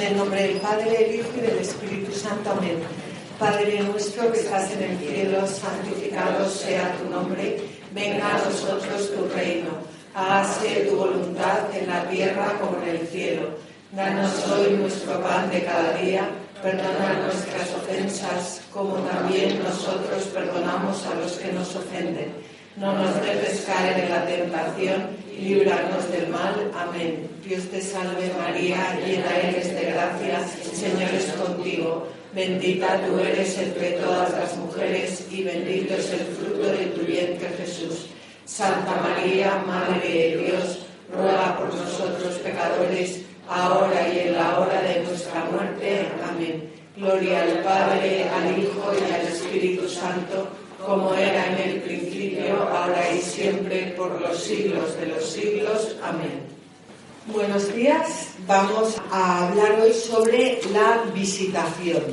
el nombre del Padre, del Hijo y del Espíritu Santo. Amén. Padre nuestro que estás en el cielo, santificado sea tu nombre. Venga a nosotros tu reino. Hágase tu voluntad en la tierra como en el cielo. Danos hoy nuestro pan de cada día. Perdona nuestras ofensas, como también nosotros perdonamos a los que nos ofenden. No nos dejes caer en la tentación y líbranos del mal. Amén. Dios te salve María, llena eres de gracia, el Señor es contigo. Bendita tú eres entre todas las mujeres y bendito es el fruto de tu vientre Jesús. Santa María, Madre de Dios, ruega por nosotros pecadores, ahora y en la hora de nuestra muerte. Amén. Gloria al Padre, al Hijo y al Espíritu Santo, como era en el principio, ahora y siempre, por los siglos de los siglos. Amén. Buenos días. Vamos a hablar hoy sobre la visitación.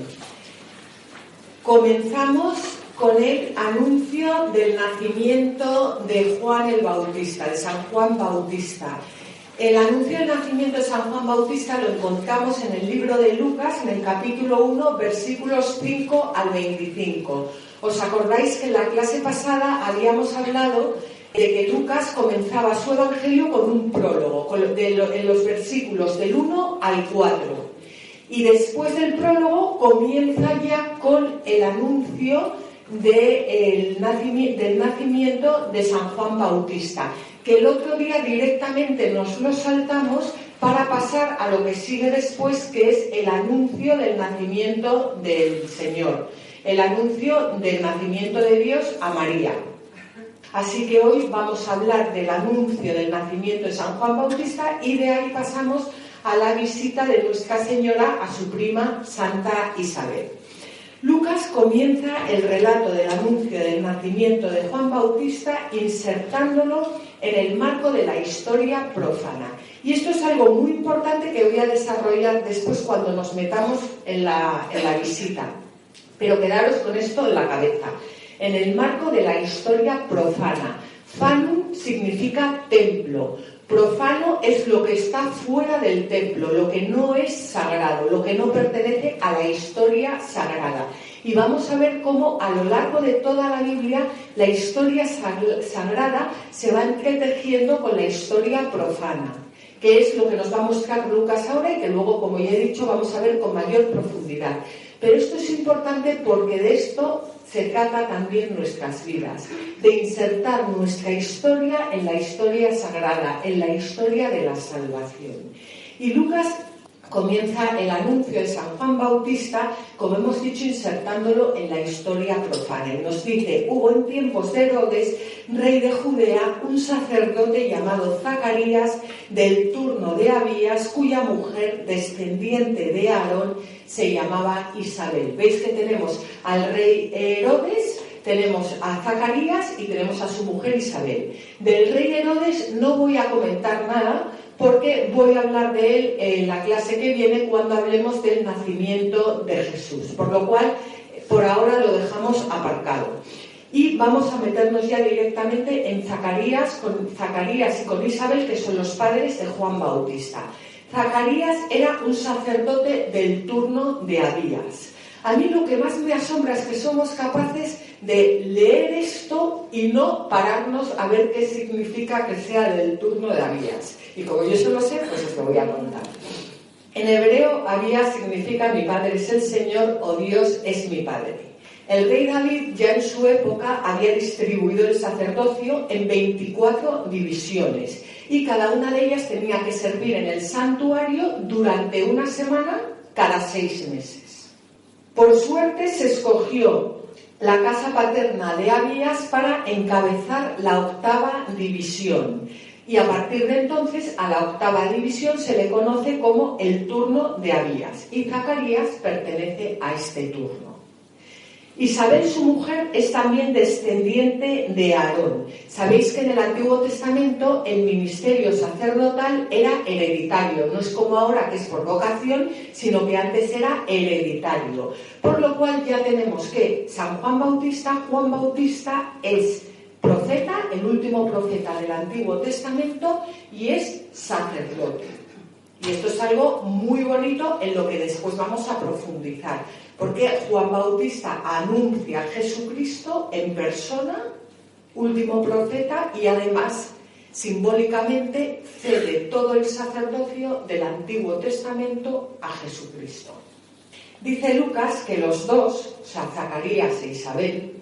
Comenzamos con el anuncio del nacimiento de Juan el Bautista, de San Juan Bautista. El anuncio del nacimiento de San Juan Bautista lo encontramos en el libro de Lucas, en el capítulo 1, versículos 5 al 25. ¿Os acordáis que en la clase pasada habíamos hablado de que Lucas comenzaba su evangelio con un prólogo, en los versículos del 1 al 4? Y después del prólogo comienza ya con el anuncio del nacimiento de San Juan Bautista, que el otro día directamente nos lo saltamos para pasar a lo que sigue después, que es el anuncio del nacimiento del Señor, el anuncio del nacimiento de Dios a María. Así que hoy vamos a hablar del anuncio del nacimiento de San Juan Bautista y de ahí pasamos a la visita de Nuestra Señora a su prima Santa Isabel. Lucas comienza el relato del anuncio del nacimiento de Juan Bautista insertándolo en el marco de la historia profana. Y esto es algo muy importante que voy a desarrollar después cuando nos metamos en la visita. Pero quedaros con esto en la cabeza. En el marco de la historia profana. Fanum significa templo. Profano es lo que está fuera del templo, lo que no es sagrado, lo que no pertenece a la historia sagrada. Y vamos a ver cómo a lo largo de toda la Biblia la historia sagrada se va entretejiendo con la historia profana, que es lo que nos va a mostrar Lucas ahora y que luego, como ya he dicho, vamos a ver con mayor profundidad. Pero esto es importante porque de esto se trata también nuestras vidas, de insertar nuestra historia en la historia sagrada, en la historia de la salvación. Y Lucas comienza el anuncio de San Juan Bautista, como hemos dicho, insertándolo en la historia profana. Y nos dice: hubo en tiempos de Herodes, rey de Judea, un sacerdote llamado Zacarías, del turno de Abías, cuya mujer, descendiente de Aarón, se llamaba Isabel. ¿Veis que tenemos al rey Herodes, tenemos a Zacarías y tenemos a su mujer Isabel? Del rey Herodes no voy a comentar nada, porque voy a hablar de él en la clase que viene cuando hablemos del nacimiento de Jesús. Por lo cual, por ahora lo dejamos aparcado. Y vamos a meternos ya directamente en Zacarías y con Isabel, que son los padres de Juan Bautista. Zacarías era un sacerdote del turno de Abías. A mí lo que más me asombra es que somos capaces de leer esto y no pararnos a ver qué significa que sea del turno de Abías. Y como yo eso lo sé, pues os lo voy a contar. En hebreo, Abías significa mi padre es el Señor o Dios es mi padre. El rey David ya en su época había distribuido el sacerdocio en 24 divisiones y cada una de ellas tenía que servir en el santuario durante una semana cada 6 meses. Por suerte se escogió la casa paterna de Abías para encabezar la 8ª división. Y a partir de entonces a la 8ª división se le conoce como el turno de Abías. Y Zacarías pertenece a este turno. Isabel, su mujer, es también descendiente de Aarón. Sabéis que en el Antiguo Testamento el ministerio sacerdotal era hereditario. No es como ahora que es por vocación, sino que antes era hereditario. Por lo cual ya tenemos que Juan Bautista es profeta, el último profeta del Antiguo Testamento, y es sacerdote. Y esto es algo muy bonito en lo que después vamos a profundizar, porque Juan Bautista anuncia a Jesucristo en persona, último profeta, y además simbólicamente cede todo el sacerdocio del Antiguo Testamento a Jesucristo. Dice Lucas que los dos, o sea, Zacarías e Isabel,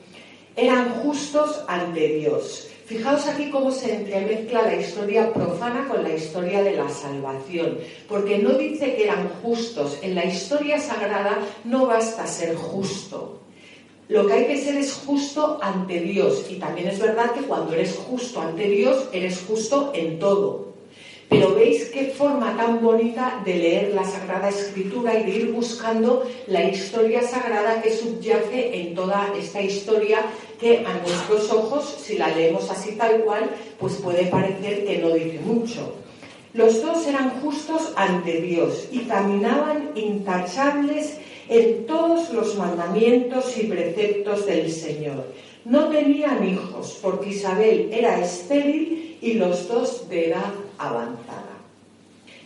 eran justos ante Dios. Fijaos aquí cómo se entremezcla la historia profana con la historia de la salvación, porque no dice que eran justos. En la historia sagrada no basta ser justo. Lo que hay que ser es justo ante Dios. Y también es verdad que cuando eres justo ante Dios, eres justo en todo. Pero veis qué forma tan bonita de leer la Sagrada Escritura y de ir buscando la historia sagrada que subyace en toda esta historia, que a nuestros ojos, si la leemos así tal cual, pues puede parecer que no dice mucho. Los dos eran justos ante Dios y caminaban intachables en todos los mandamientos y preceptos del Señor. No tenían hijos, porque Isabel era estéril y los dos de edad avanzada.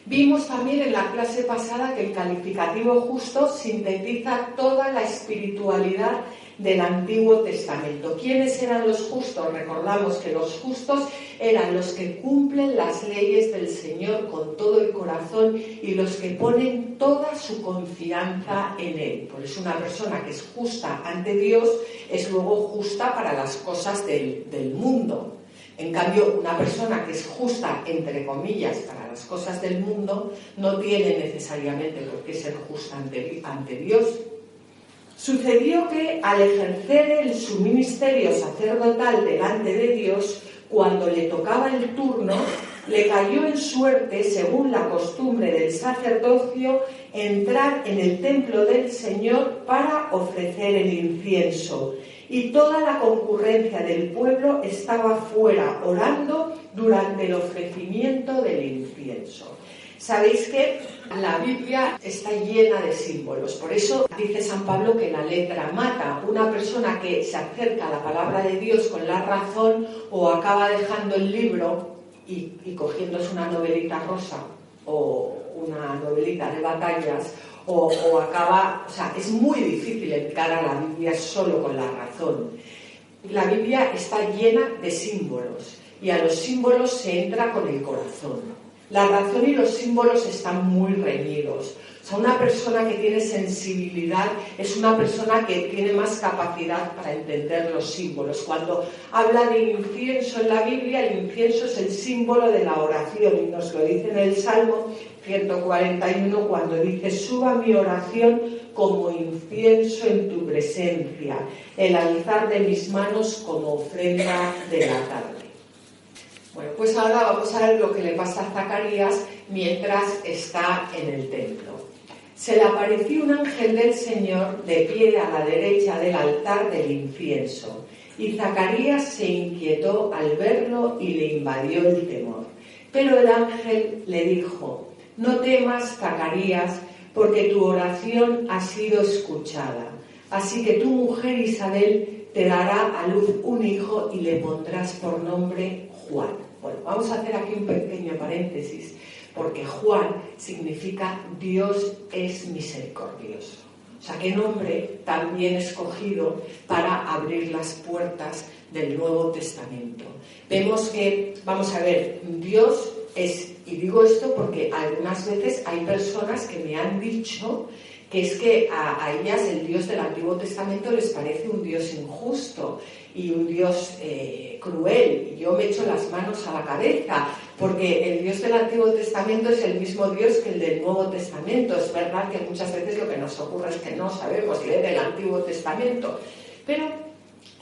Vimos también en la clase pasada que el calificativo justo sintetiza toda la espiritualidad del Antiguo Testamento. ¿Quiénes eran los justos? Recordamos que los justos eran los que cumplen las leyes del Señor con todo el corazón y los que ponen toda su confianza en Él. Por eso una persona que es justa ante Dios es luego justa para las cosas del mundo. En cambio, una persona que es justa, entre comillas, para las cosas del mundo, no tiene necesariamente por qué ser justa ante Dios. Sucedió que al ejercer su ministerio sacerdotal delante de Dios, cuando le tocaba el turno, le cayó en suerte, según la costumbre del sacerdocio, entrar en el templo del Señor para ofrecer el incienso. Y toda la concurrencia del pueblo estaba fuera orando durante el ofrecimiento del incienso. Sabéis que la Biblia está llena de símbolos, por eso dice San Pablo que la letra mata. Una persona que se acerca a la palabra de Dios con la razón o acaba dejando el libro y cogiéndose una novelita rosa o una novelita de batallas o acaba, o sea, es muy difícil entrar a la Biblia solo con la razón. La Biblia está llena de símbolos y a los símbolos se entra con el corazón. La razón y los símbolos están muy reñidos. O sea, una persona que tiene sensibilidad es una persona que tiene más capacidad para entender los símbolos. Cuando habla de incienso en la Biblia, el incienso es el símbolo de la oración y nos lo dice en el Salmo 141 cuando dice: suba mi oración como incienso en tu presencia, el alzar de mis manos como ofrenda de la tarde. Bueno, pues ahora vamos a ver lo que le pasa a Zacarías mientras está en el templo. Se le apareció un ángel del Señor de pie a la derecha del altar del incienso, y Zacarías se inquietó al verlo y le invadió el temor. Pero el ángel le dijo: no temas, Zacarías, porque tu oración ha sido escuchada. Así que tu mujer Isabel te dará a luz un hijo y le pondrás por nombre Juan. Bueno, vamos a hacer aquí un pequeño paréntesis, porque Juan significa Dios es misericordioso. O sea, qué nombre tan bien escogido para abrir las puertas del Nuevo Testamento. Vemos que, vamos a ver, Dios es, y digo esto porque algunas veces hay personas que me han dicho que es que a ellas el Dios del Antiguo Testamento les parece un Dios injusto y un Dios cruel. Y yo me echo las manos a la cabeza, porque el Dios del Antiguo Testamento es el mismo Dios que el del Nuevo Testamento. Es verdad que muchas veces lo que nos ocurre es que no sabemos leer el Antiguo Testamento, pero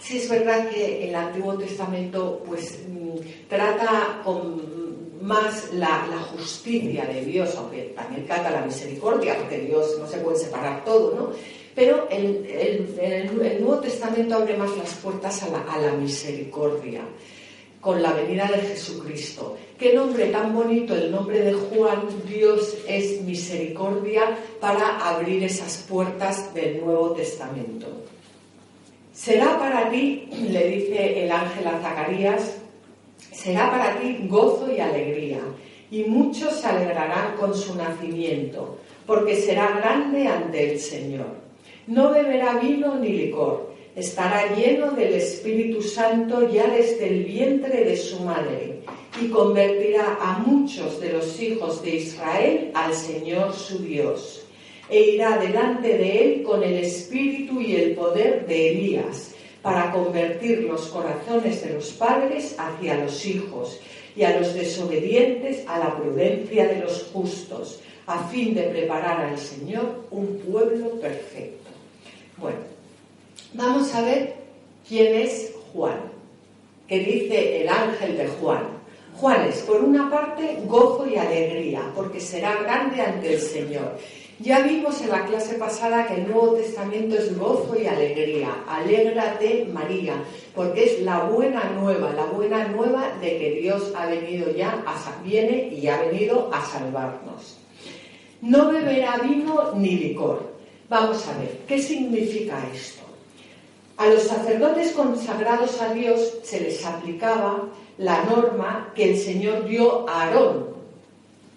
sí es verdad que el Antiguo Testamento pues trata con más la justicia de Dios, aunque también trata la misericordia, porque Dios no se puede separar todo, ¿no? Pero el Nuevo Testamento abre más las puertas a la misericordia, con la venida de Jesucristo. Qué nombre tan bonito el nombre de Juan. Dios es misericordia para abrir esas puertas del Nuevo Testamento. Será para ti, le dice el ángel a Zacarías, será para ti gozo y alegría, y muchos se alegrarán con su nacimiento, porque será grande ante el Señor. No beberá vino ni licor, estará lleno del Espíritu Santo ya desde el vientre de su madre, y convertirá a muchos de los hijos de Israel al Señor su Dios. E irá delante de él con el espíritu y el poder de Elías, para convertir los corazones de los padres hacia los hijos, y a los desobedientes a la prudencia de los justos, a fin de preparar al Señor un pueblo perfecto. Bueno, vamos a ver quién es Juan. ¿Qué dice el ángel de Juan? Juan es, por una parte, gozo y alegría, porque será grande ante el Señor. Ya vimos en la clase pasada que el Nuevo Testamento es gozo y alegría. Alégrate, María, porque es la buena nueva de que Dios ha venido ya, viene y ha venido a salvarnos. No beberá vino ni licor. Vamos a ver, ¿qué significa esto? A los sacerdotes consagrados a Dios se les aplicaba la norma que el Señor dio a Aarón.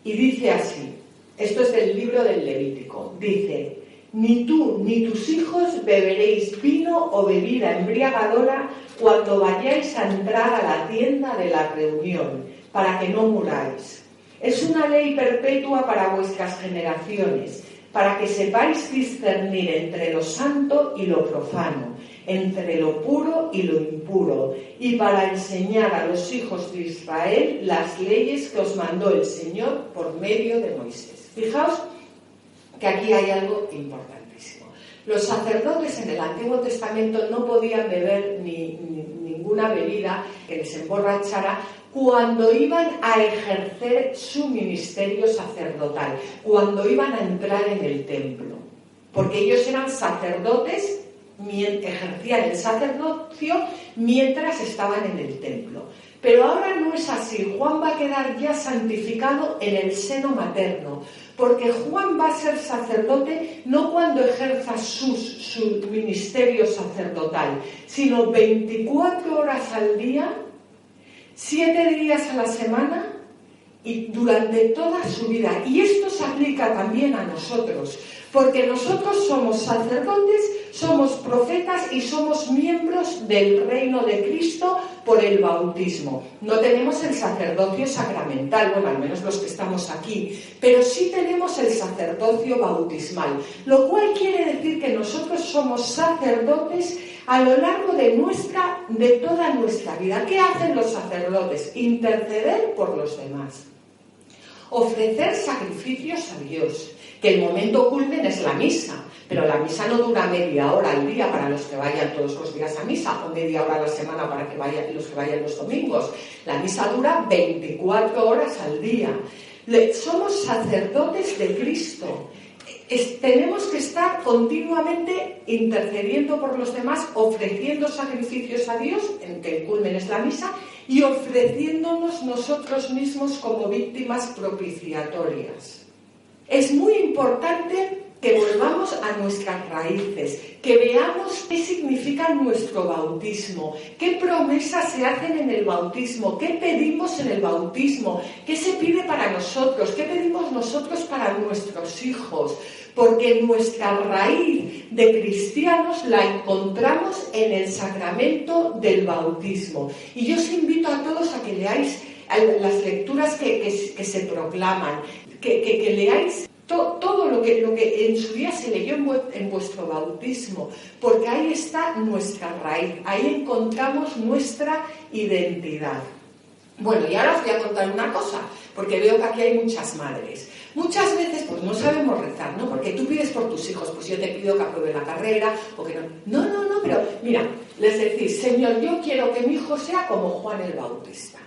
Y dice así. Esto es del libro del Levítico. Dice: ni tú ni tus hijos beberéis vino o bebida embriagadora cuando vayáis a entrar a la tienda de la reunión, para que no muráis. Es una ley perpetua para vuestras generaciones, para que sepáis discernir entre lo santo y lo profano, entre lo puro y lo impuro, y para enseñar a los hijos de Israel las leyes que os mandó el Señor por medio de Moisés. Fijaos que aquí hay algo importantísimo. Los sacerdotes en el Antiguo Testamento no podían beber ninguna bebida que les emborrachara cuando iban a ejercer su ministerio sacerdotal, cuando iban a entrar en el templo, porque ellos eran sacerdotes, ejercían el sacerdocio mientras estaban en el templo. Pero ahora no es así. Juan va a quedar ya santificado en el seno materno, porque Juan va a ser sacerdote no cuando ejerza su ministerio sacerdotal, sino 24 horas al día, 7 días a la semana y durante toda su vida. Y esto se aplica también a nosotros, porque nosotros somos sacerdotes, somos profetas y somos miembros del reino de Cristo por el bautismo. No tenemos el sacerdocio sacramental, bueno, al menos los que estamos aquí, pero sí tenemos el sacerdocio bautismal, lo cual quiere decir que nosotros somos sacerdotes a lo largo de toda nuestra vida. ¿Qué hacen los sacerdotes? Interceder por los demás, ofrecer sacrificios a Dios, que el momento culmen es la misa, pero la misa no dura media hora al día para los que vayan todos los días a misa, o media hora a la semana para los que vayan los domingos. La misa dura 24 horas al día. Somos sacerdotes de Cristo. Tenemos que estar continuamente intercediendo por los demás, ofreciendo sacrificios a Dios, en que el culmen es la misa, y ofreciéndonos nosotros mismos como víctimas propiciatorias. Es muy importante que volvamos a nuestras raíces, que veamos qué significa nuestro bautismo, qué promesas se hacen en el bautismo, qué pedimos en el bautismo, qué se pide para nosotros, qué pedimos nosotros para nuestros hijos, porque nuestra raíz de cristianos la encontramos en el sacramento del bautismo. Y yo os invito a todos a que leáis las lecturas que se proclaman, que leáis todo lo que en su día se leyó en vuestro bautismo, porque ahí está nuestra raíz, ahí encontramos nuestra identidad. Bueno, y ahora os voy a contar una cosa, porque veo que aquí hay muchas madres. Muchas veces pues no sabemos rezar, ¿no? Porque tú pides por tus hijos, pues yo te pido que apruebe la carrera, o que no, pero mira, les decís: Señor, yo quiero que mi hijo sea como Juan el Bautista.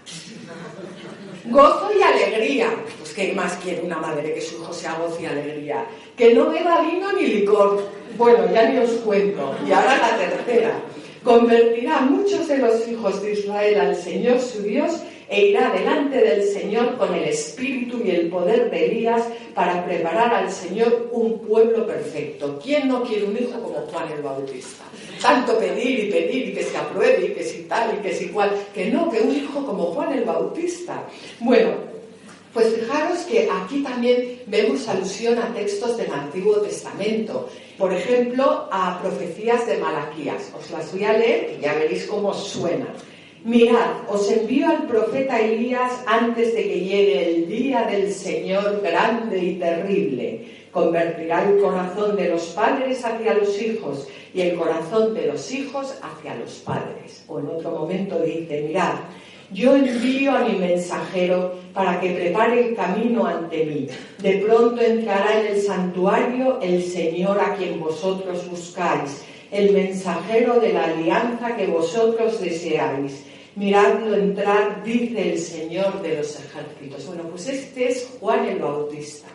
Gozo y alegría. Pues ¿qué más quiere una madre que su hijo sea gozo y alegría? Que no beba vino ni licor. Bueno, ya ni os cuento. Y ahora la tercera. Convertirá a muchos de los hijos de Israel al Señor su Dios, e irá delante del Señor con el espíritu y el poder de Elías, para preparar al Señor un pueblo perfecto. ¿Quién no quiere un hijo como Juan el Bautista? Tanto pedir y que se apruebe y que si tal y que si cual, que no, que un hijo como Juan el Bautista. Bueno, Pues fijaros que aquí también vemos alusión a textos del Antiguo Testamento. Por ejemplo, a profecías de Malaquías. Os las voy a leer y ya veréis cómo suena. Mirad, os envío al profeta Elías antes de que llegue el día del Señor grande y terrible. Convertirá el corazón de los padres hacia los hijos y el corazón de los hijos hacia los padres. O en otro momento dice, mirad, yo envío a mi mensajero para que prepare el camino ante mí. De pronto entrará en el santuario el Señor a quien vosotros buscáis, el mensajero de la alianza que vosotros deseáis. Miradlo entrar, dice el Señor de los ejércitos. Bueno, pues este es Juan el Bautista.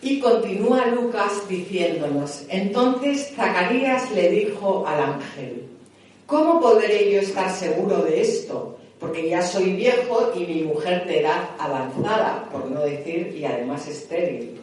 Y continúa Lucas diciéndonos, entonces Zacarías le dijo al ángel, ¿cómo podré yo estar seguro de esto? Porque ya soy viejo y mi mujer de edad avanzada, por no decir, y además estéril.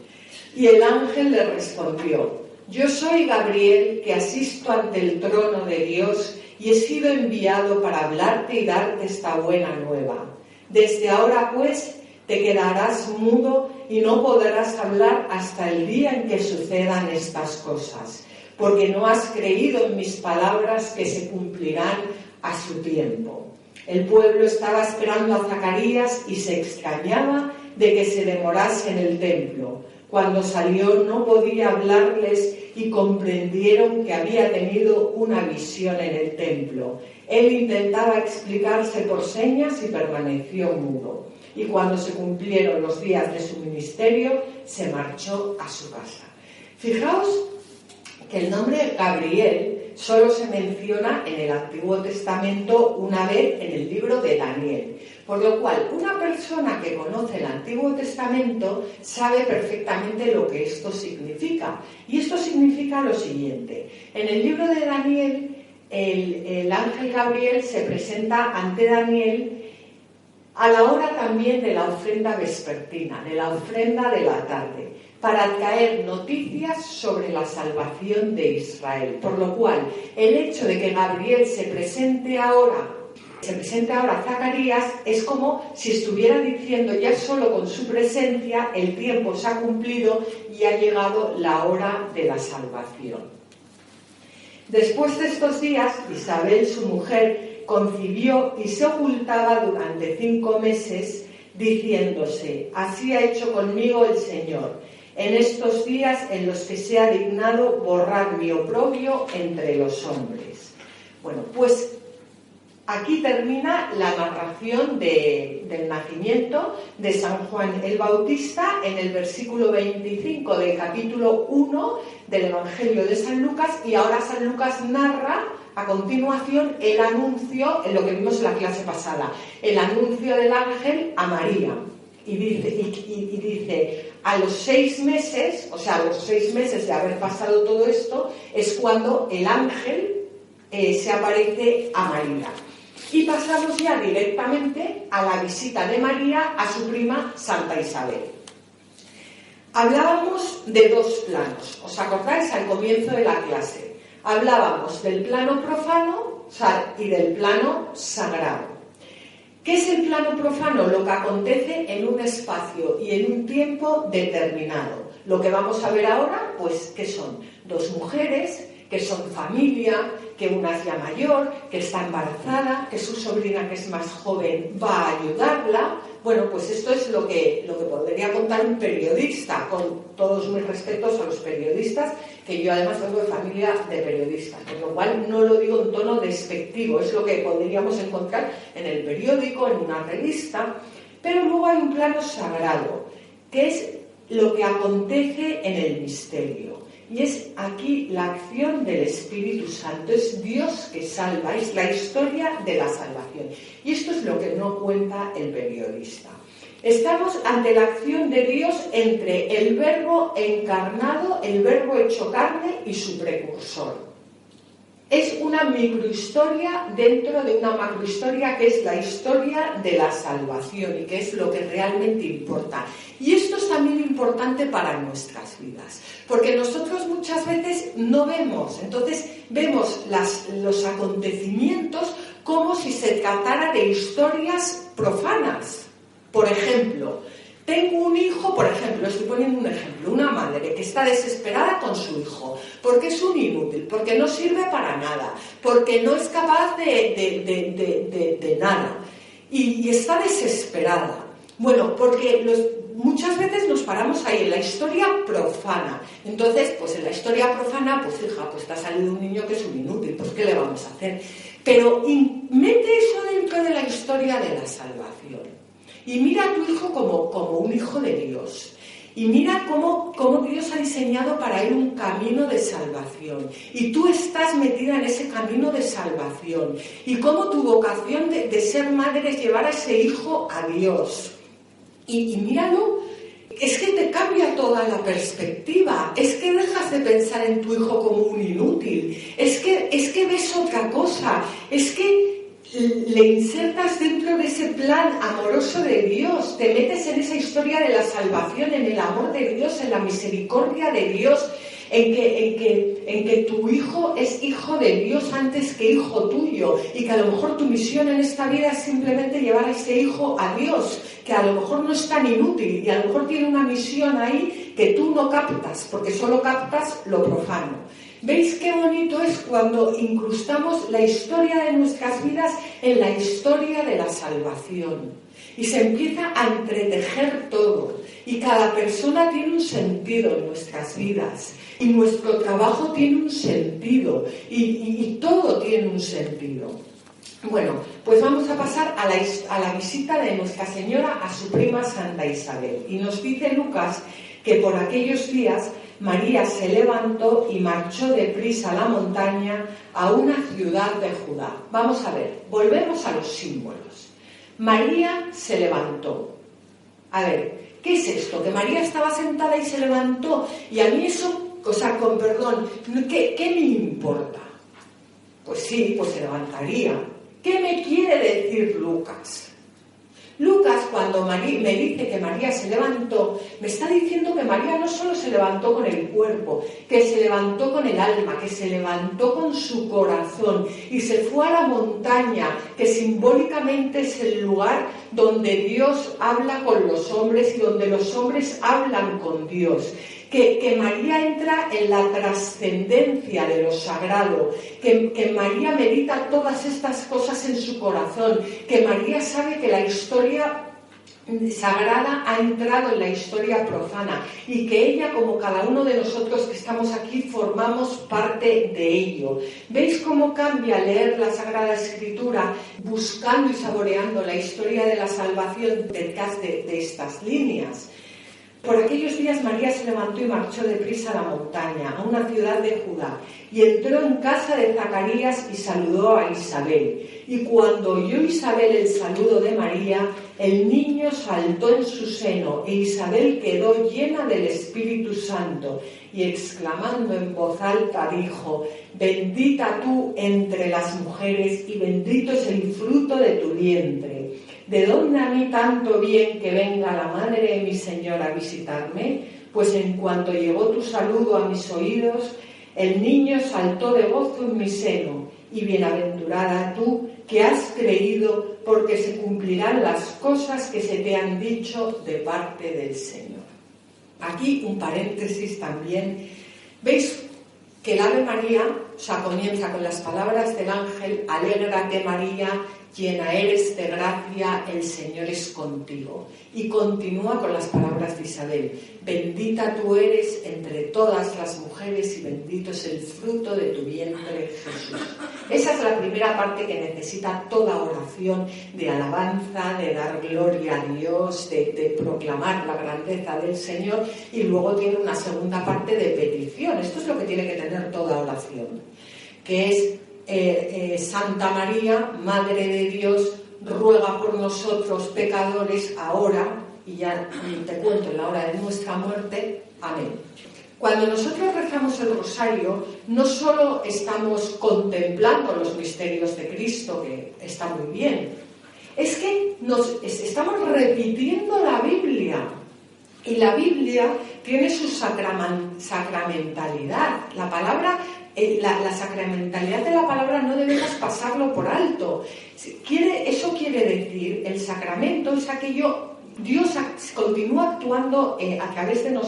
Y el ángel le respondió, yo soy Gabriel, que asisto ante el trono de Dios y he sido enviado para hablarte y darte esta buena nueva. Desde ahora, pues, te quedarás mudo y no podrás hablar hasta el día en que sucedan estas cosas, porque no has creído en mis palabras que se cumplirán a su tiempo. El pueblo estaba esperando a Zacarías y se extrañaba de que se demorase en el templo. Cuando salió no podía hablarles y comprendieron que había tenido una visión en el templo. Él intentaba explicarse por señas y permaneció mudo. Y cuando se cumplieron los días de su ministerio, se marchó a su casa. Fijaos que el nombre Gabriel solo se menciona en el Antiguo Testamento una vez en el libro de Daniel. Por lo cual, una persona que conoce el Antiguo Testamento sabe perfectamente lo que esto significa. Y esto significa lo siguiente. En el libro de Daniel, el ángel Gabriel se presenta ante Daniel a la hora también de la ofrenda vespertina, de la ofrenda de la tarde, para traer noticias sobre la salvación de Israel. Por lo cual, el hecho de que Gabriel se presente ahora a Zacarías es como si estuviera diciendo ya solo con su presencia el tiempo se ha cumplido y ha llegado la hora de la salvación. Después de estos días, Isabel, su mujer, concibió y se ocultaba durante 5 meses, diciéndose, así ha hecho conmigo el Señor, en estos días en los que se ha dignado borrar mi oprobio entre los hombres. Bueno, pues aquí termina la narración del nacimiento de San Juan el Bautista en el versículo 25 del capítulo 1 del Evangelio de San Lucas, y ahora San Lucas narra a continuación el anuncio, en lo que vimos en la clase pasada, el anuncio del ángel a María. Y dice, a los 6 meses, o sea, a los 6 meses de haber pasado todo esto, es cuando el ángel se aparece a María. Y pasamos ya directamente a la visita de María a su prima Santa Isabel. Hablábamos de 2 planos, ¿os acordáis al comienzo de la clase? Hablábamos del plano profano y del plano sagrado. ¿Qué es el plano profano? Lo que acontece en un espacio y en un tiempo determinado. Lo que vamos a ver ahora, pues, ¿qué son? 2 mujeres que son familia, que una es ya mayor, que está embarazada, que su sobrina, que es más joven, va a ayudarla. Bueno, pues esto es lo que podría contar un periodista, con todos mis respetos a los periodistas, que yo además vengo de familia de periodistas, por lo cual no lo digo en tono despectivo, es lo que podríamos encontrar en el periódico, en una revista. Pero luego hay un plano sagrado, que es lo que acontece en el misterio. Y es aquí la acción del Espíritu Santo, es Dios que salva, es la historia de la salvación. Y esto es lo que no cuenta el periodista. Estamos ante la acción de Dios entre el Verbo encarnado, el Verbo hecho carne y su precursor. Es una microhistoria dentro de una macrohistoria que es la historia de la salvación y que es lo que realmente importa. Y esto es también importante para nuestras vidas, porque nosotros muchas veces no vemos, entonces vemos los acontecimientos como si se tratara de historias profanas. Por ejemplo, Tengo un hijo, por ejemplo, estoy poniendo un ejemplo, una madre que está desesperada con su hijo, porque es un inútil, porque no sirve para nada, porque no es capaz de nada, y está desesperada. Bueno, porque muchas veces nos paramos ahí en la historia profana. Entonces, pues en la historia profana, pues hija, pues te ha salido un niño que es un inútil, pues ¿qué le vamos a hacer? Pero mete eso dentro de la historia de la salvación. Y mira a tu hijo como un hijo de Dios. Y mira cómo Dios ha diseñado para él un camino de salvación. Y tú estás metida en ese camino de salvación. Y cómo tu vocación de ser madre es llevar a ese hijo a Dios. Y míralo, es que te cambia toda la perspectiva. Es que dejas de pensar en tu hijo como un inútil. Es que ves otra cosa. Es que le insertas dentro de ese plan amoroso de Dios, te metes en esa historia de la salvación, en el amor de Dios, en la misericordia de Dios, en que tu hijo es hijo de Dios antes que hijo tuyo, y que a lo mejor tu misión en esta vida es simplemente llevar a ese hijo a Dios, que a lo mejor no es tan inútil y a lo mejor tiene una misión ahí que tú no captas, porque solo captas lo profano. ¿Veis qué bonito es cuando incrustamos la historia de nuestras vidas en la historia de la salvación? Y se empieza a entretejer todo. Y cada persona tiene un sentido en nuestras vidas. Y nuestro trabajo tiene un sentido. Y todo tiene un sentido. Bueno, pues vamos a pasar a la visita de Nuestra Señora a su prima Santa Isabel. Y nos dice Lucas que por aquellos días María se levantó y marchó deprisa a la montaña, a una ciudad de Judá. Vamos a ver, volvemos a los símbolos. María se levantó. A ver, ¿qué es esto? Que María estaba sentada y se levantó. Y a mí eso, o sea, con perdón, ¿qué me importa? Pues sí, pues se levantaría. ¿Qué me quiere decir Lucas? Lucas, cuando me dice que María se levantó, me está diciendo que María no solo se levantó con el cuerpo, que se levantó con el alma, que se levantó con su corazón y se fue a la montaña, que simbólicamente es el lugar donde Dios habla con los hombres y donde los hombres hablan con Dios. Que María entra en la trascendencia de lo sagrado, que María medita todas estas cosas en su corazón, que María sabe que la historia sagrada ha entrado en la historia profana y que ella, como cada uno de nosotros que estamos aquí, formamos parte de ello. ¿Veis cómo cambia leer la Sagrada Escritura buscando y saboreando la historia de la salvación detrás de estas líneas? Por aquellos días María se levantó y marchó deprisa a la montaña, a una ciudad de Judá, y entró en casa de Zacarías y saludó a Isabel. Y cuando oyó Isabel el saludo de María, el niño saltó en su seno, e Isabel quedó llena del Espíritu Santo, y exclamando en voz alta dijo: «Bendita tú entre las mujeres, y bendito es el fruto de tu vientre. ¿De dónde a mí tanto bien que venga la madre de mi Señor a visitarme? Pues en cuanto llegó tu saludo a mis oídos, el niño saltó de gozo en mi seno. Y bienaventurada tú que has creído, porque se cumplirán las cosas que se te han dicho de parte del Señor». Aquí un paréntesis también. ¿Veis que el Ave María, o sea, comienza con las palabras del ángel: «Alégrate María, llena eres de gracia, el Señor es contigo». Y continúa con las palabras de Isabel: «Bendita tú eres entre todas las mujeres y bendito es el fruto de tu vientre, Jesús». Esa es la primera parte que necesita toda oración de alabanza, de dar gloria a Dios, de proclamar la grandeza del Señor, y luego tiene una segunda parte de petición. Esto es lo que tiene que tener toda oración, que es: Santa María, Madre de Dios, ruega por nosotros pecadores, ahora, y ya te cuento, en la hora de nuestra muerte. Amén. Cuando nosotros rezamos el rosario, no solo estamos contemplando los misterios de Cristo, que está muy bien, es que estamos repitiendo la Biblia. Y la Biblia tiene su sacramentalidad. La palabra, la sacramentalidad de la palabra no debemos pasarlo por alto. Eso quiere decir, el sacramento es aquello Dios continúa actuando a través de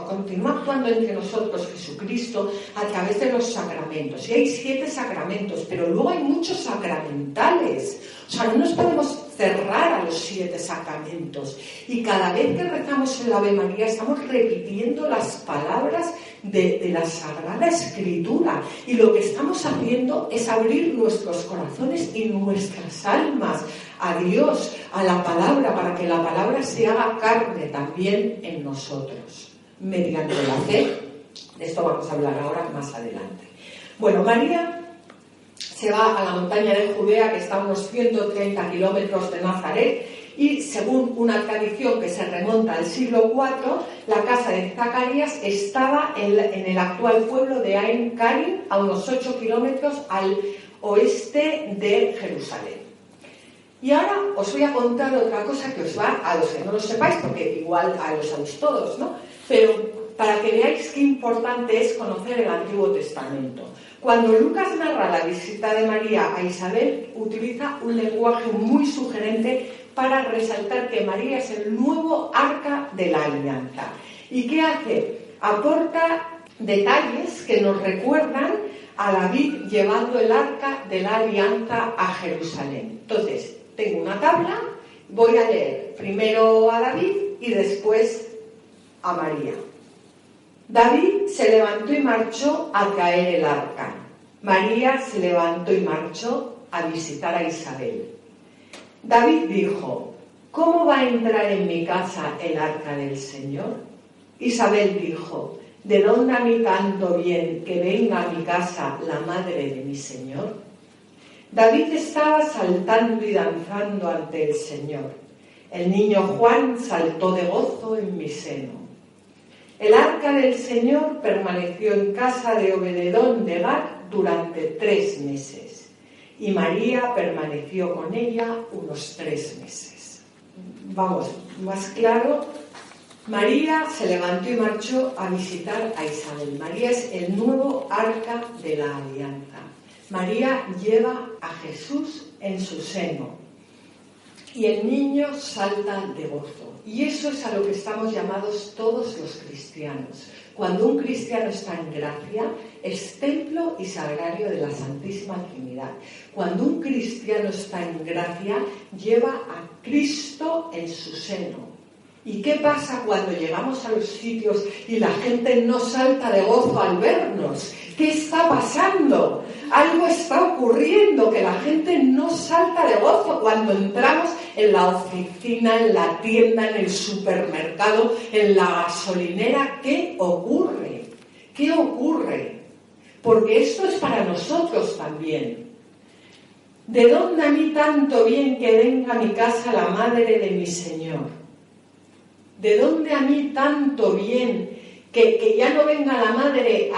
continúa actuando entre nosotros, Jesucristo, a través de los sacramentos. Y hay 7 sacramentos, pero luego hay muchos sacramentales. O sea, no nos podemos cerrar a los 7 sacramentos. Y cada vez que rezamos el Ave María estamos repitiendo las palabras de la Sagrada Escritura. Y lo que estamos haciendo es abrir nuestros corazones y nuestras almas a Dios, a la palabra, para que la palabra se haga carne también en nosotros, mediante la fe. De esto vamos a hablar ahora más adelante. Bueno, María se va a la montaña de Judea, que está a unos 130 kilómetros de Nazaret, y según una tradición que se remonta al siglo IV, la casa de Zacarías estaba en el actual pueblo de Ain Karim, a unos 8 kilómetros al oeste de Jerusalén. Y ahora os voy a contar otra cosa que os va, a los que no lo sepáis, porque igual a los sabéis todos, ¿no? Pero para que veáis qué importante es conocer el Antiguo Testamento. Cuando Lucas narra la visita de María a Isabel, utiliza un lenguaje muy sugerente para resaltar que María es el nuevo arca de la alianza. ¿Y qué hace? Aporta detalles que nos recuerdan a David llevando el arca de la alianza a Jerusalén. Entonces, tengo una tabla, voy a leer primero a David y después a María. David se levantó y marchó a traer el arca. María se levantó y marchó a visitar a Isabel. David dijo: ¿cómo va a entrar en mi casa el arca del Señor? Isabel dijo: ¿de dónde a mí tanto bien que venga a mi casa la madre de mi Señor? David estaba saltando y danzando ante el Señor. El niño Juan saltó de gozo en mi seno. El arca del Señor permaneció en casa de Obededón de Gad durante 3 meses, y María permaneció con ella unos 3 meses. Vamos, más claro, María se levantó y marchó a visitar a Isabel. María es el nuevo arca de la alianza. María lleva a Jesús en su seno y el niño salta de gozo. Y eso es a lo que estamos llamados todos los cristianos. Cuando un cristiano está en gracia, es templo y sagrario de la Santísima Trinidad. Cuando un cristiano está en gracia, lleva a Cristo en su seno. ¿Y qué pasa cuando llegamos a los sitios y la gente no salta de gozo al vernos? ¿Qué está pasando? Algo está ocurriendo, que la gente no salta de gozo cuando entramos en la oficina, en la tienda, en el supermercado, en la gasolinera. ¿Qué ocurre? ¿Qué ocurre? Porque esto es para nosotros también. ¿De dónde a mí tanto bien que venga a mi casa la madre de mi Señor? ¿De dónde a mí tanto bien que ya no venga la madre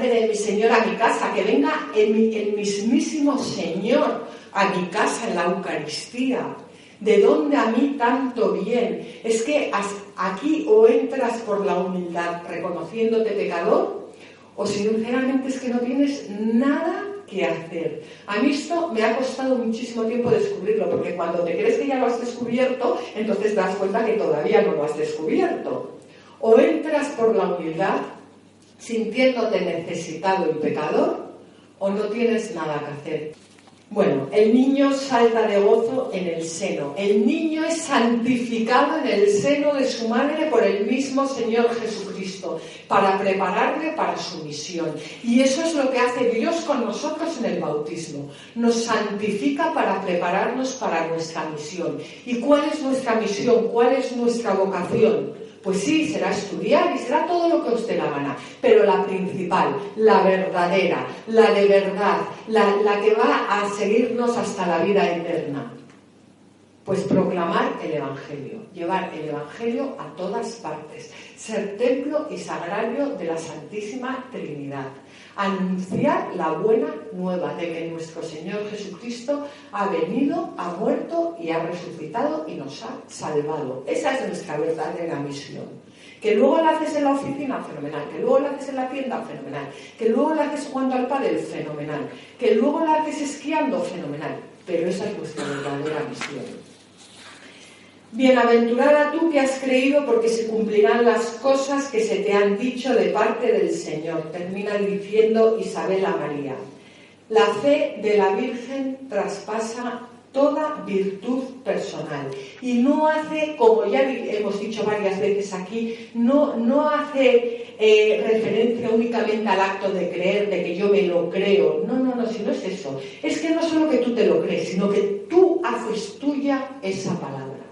de mi Señor a mi casa, que venga el mismísimo Señor a mi casa en la Eucaristía? ¿De dónde a mí tanto bien? Es que aquí o entras por la humildad reconociéndote pecador, o sinceramente es que no tienes nada que hacer. A mí esto me ha costado muchísimo tiempo descubrirlo, porque cuando te crees que ya lo has descubierto, entonces te das cuenta que todavía no lo has descubierto. O entras por la humildad, sintiéndote necesitado y pecador, o no tienes nada que hacer. Bueno, el niño salta de gozo en el seno. El niño es santificado en el seno de su madre por el mismo Señor Jesucristo, para prepararle para su misión. Y eso es lo que hace Dios con nosotros en el bautismo. Nos santifica para prepararnos para nuestra misión. ¿Y cuál es nuestra misión? ¿Cuál es nuestra vocación? Pues sí, será estudiar y será todo lo que os dé la gana, pero la principal, la verdadera, la de verdad, la que va a seguirnos hasta la vida eterna, pues proclamar el Evangelio, llevar el Evangelio a todas partes, ser templo y sagrario de la Santísima Trinidad, anunciar la buena nueva de que nuestro Señor Jesucristo ha venido, ha muerto y ha resucitado y nos ha salvado. Esa es nuestra verdadera misión. Que luego la haces en la oficina, fenomenal. Que luego la haces en la tienda, fenomenal. Que luego la haces jugando al pádel, fenomenal. Que luego la haces esquiando, fenomenal. Pero esa es nuestra verdadera misión. Bienaventurada tú que has creído, porque se cumplirán las cosas que se te han dicho de parte del Señor. Termina diciendo Isabel a María. La fe de la Virgen traspasa toda virtud personal y no hace, como ya hemos dicho varias veces aquí, no hace referencia únicamente al acto de creer, de que yo me lo creo. No, si no es eso. Es que no solo que tú te lo crees, sino que tú haces tuya esa palabra,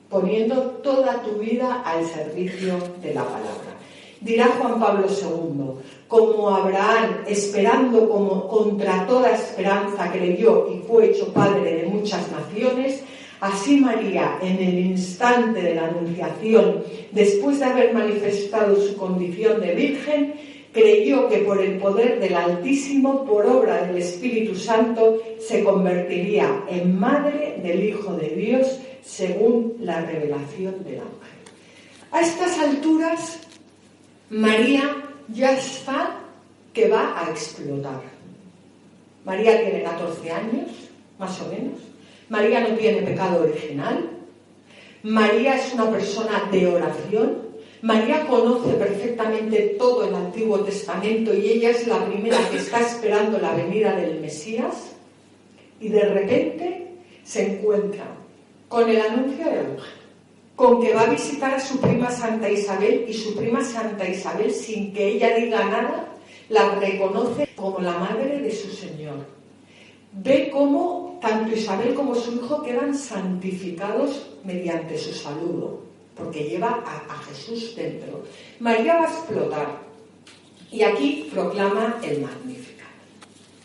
poniendo toda tu vida al servicio de la palabra. Dirá Juan Pablo II, como Abraham, esperando como contra toda esperanza, creyó y fue hecho padre de muchas naciones, así María, en el instante de la anunciación, después de haber manifestado su condición de virgen, creyó que por el poder del Altísimo, por obra del Espíritu Santo, se convertiría en madre del Hijo de Dios, según la revelación del ángel. A estas alturas, María ya está que va a explotar. María tiene 14 años, más o menos. María no tiene pecado original. María es una persona de oración. María conoce perfectamente todo el Antiguo Testamento y ella es la primera que está esperando la venida del Mesías. Y de repente se encuentra con el anuncio del ángel, con que va a visitar a su prima Santa Isabel, y su prima Santa Isabel, sin que ella diga nada, la reconoce como la madre de su Señor. Ve cómo tanto Isabel como su hijo quedan santificados mediante su saludo, porque lleva a Jesús dentro. María va a explotar y aquí proclama el Magnificat.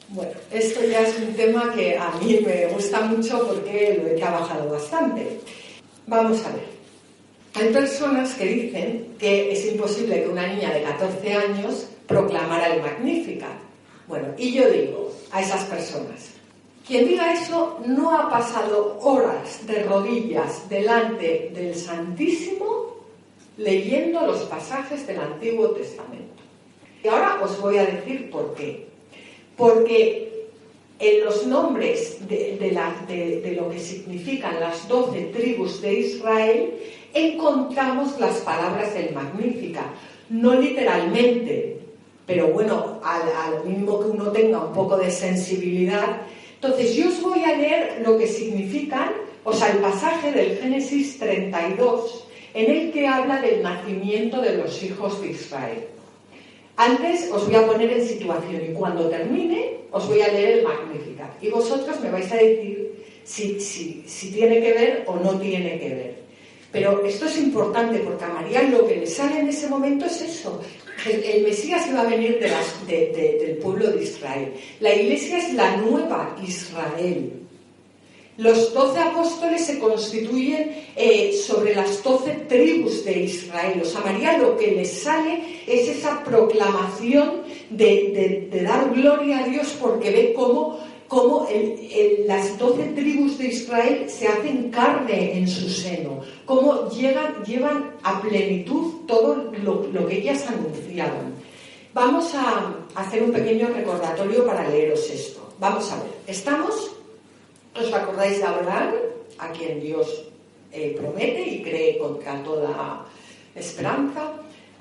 Bueno, esto ya es un tema que a mí me gusta mucho porque lo he trabajado bastante. Vamos a ver. Hay personas que dicen que es imposible que una niña de 14 años proclamara el Magnificat. Bueno, y yo digo a esas personas, quien diga eso no ha pasado horas de rodillas delante del Santísimo leyendo los pasajes del Antiguo Testamento. Y ahora os voy a decir por qué. Porque en los nombres de lo que significan las 12 tribus de Israel encontramos las palabras del Magnificat, no literalmente, pero bueno, a lo mínimo que uno tenga un poco de sensibilidad. Entonces yo os voy a leer lo que significan, o sea, el pasaje del Génesis 32, en el que habla del nacimiento de los hijos de Israel. Antes os voy a poner en situación y cuando termine os voy a leer el Magnificat. Y vosotros me vais a decir si tiene que ver o no tiene que ver. Pero esto es importante porque a María lo que le sale en ese momento es eso. El Mesías iba a venir del pueblo de Israel. La Iglesia es la nueva Israel. Los 12 apóstoles se constituyen sobre las 12 tribus de Israel. O sea, a María lo que le sale es esa proclamación de dar gloria a Dios porque ve cómo las 12 tribus de Israel se hacen carne en su seno, cómo llevan a plenitud todo lo que ellas anunciaban. Vamos a hacer un pequeño recordatorio para leeros esto. Vamos a ver, ¿os acordáis de Abraham, a quien Dios promete y cree contra toda esperanza?